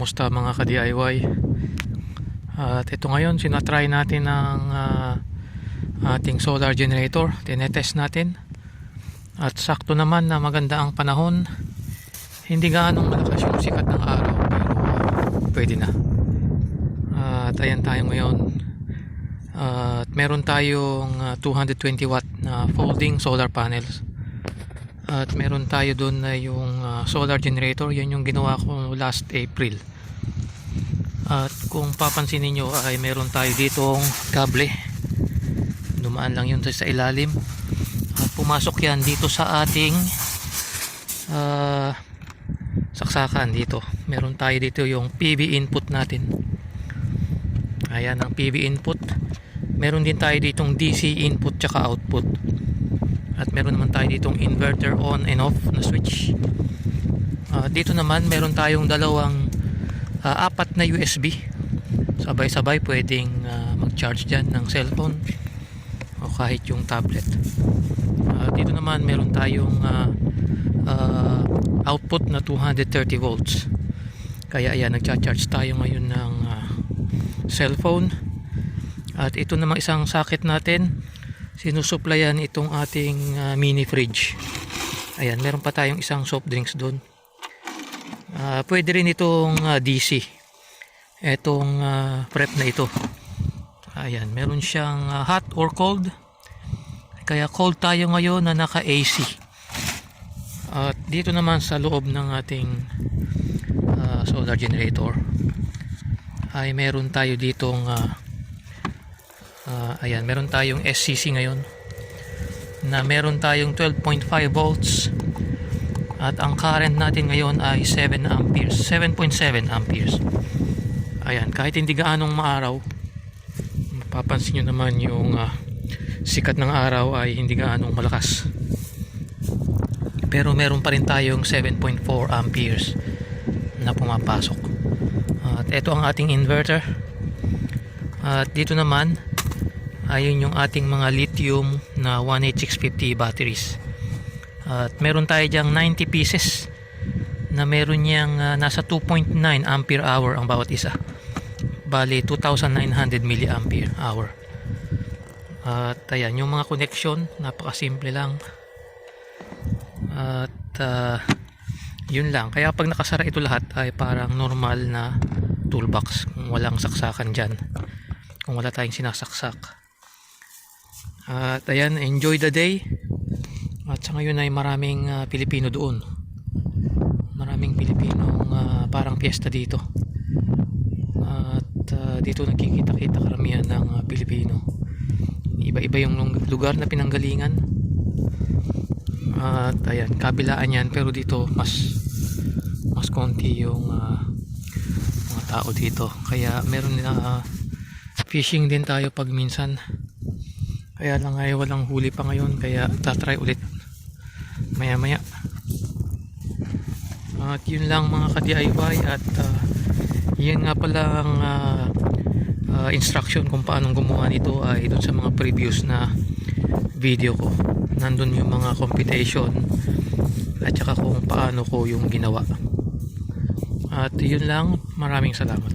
Kumusta mga ka-DIY? At ito ngayon, sinatry natin ang ating solar generator. Tinetest natin. At sakto naman na maganda ang panahon. Hindi gaanong malakas yung sikat ng araw, pero pwede na. At ayan tayo ngayon. At meron tayong 220 watt na folding solar panels. At meron tayo doon na yung solar generator. Yan yung ginawa ko last April. At kung papansin niyo ay meron tayo ditong kable. Dumaan lang yun sa ilalim. At pumasok yan dito sa ating saksakan dito. Meron tayo dito yung PV input natin. Ayan ang PV input. Meron din tayo ditong DC input tsaka output. At meron naman tayo ditong inverter on and off na switch. Dito naman meron tayong dalawang apat na USB. Sabay-sabay pwedeng mag-charge dyan ng cellphone o kahit yung tablet. Dito naman meron tayong output na 230 volts. Kaya ayan, nag-charge tayo ngayon ng cellphone. At ito namang isang socket natin, sinusuplayan itong ating mini fridge. Ayan, meron pa tayong isang soft drinks doon. Pwede rin itong DC. Itong prep na ito. Ayan, meron siyang hot or cold. Kaya cold tayo ngayon na naka AC. At dito naman sa loob ng ating solar generator ay meron tayo ditong ayan, meron tayong SCC ngayon na meron tayong 12.5 volts at ang current natin ngayon ay 7 amperes, 7.7 amperes. Ayan, kahit hindi gaanong maaraw, mapapansin nyo naman yung sikat ng araw ay hindi gaanong malakas, pero meron pa rin tayong 7.4 amperes na pumapasok. At ito ang ating inverter. At dito naman ayun yung ating mga lithium na 18650 batteries. At meron tayo dyang 90 pieces na meron niyang nasa 2.9 ampere hour ang bawat isa. Bali 2,900 milliampere hour. At ayan yung mga connection, napakasimple lang. At yun lang. Kaya pag nakasara ito lahat ay parang normal na toolbox kung walang saksakan dyan, kung wala tayong sinasaksak. At ayan, enjoy the day. At sa ngayon ay maraming Pilipino doon. Maraming Pilipino parang piyesta dito. At dito nagkikita-kita karamihan ng Pilipino. Iba-iba yung lugar na pinanggalingan. At ayan, kabilaan yan, pero dito mas konti yung mga tao dito. Kaya meron na fishing din tayo pag minsan. Kaya lang ay walang huli pa ngayon, kaya tatry ulit maya maya. At yun lang mga ka-DIY. At yun nga pala ang instruction kung paano gumawa nito ay doon sa mga previous na video ko. Nandun yung mga computation at saka kung paano ko yung ginawa. At yun lang, maraming salamat.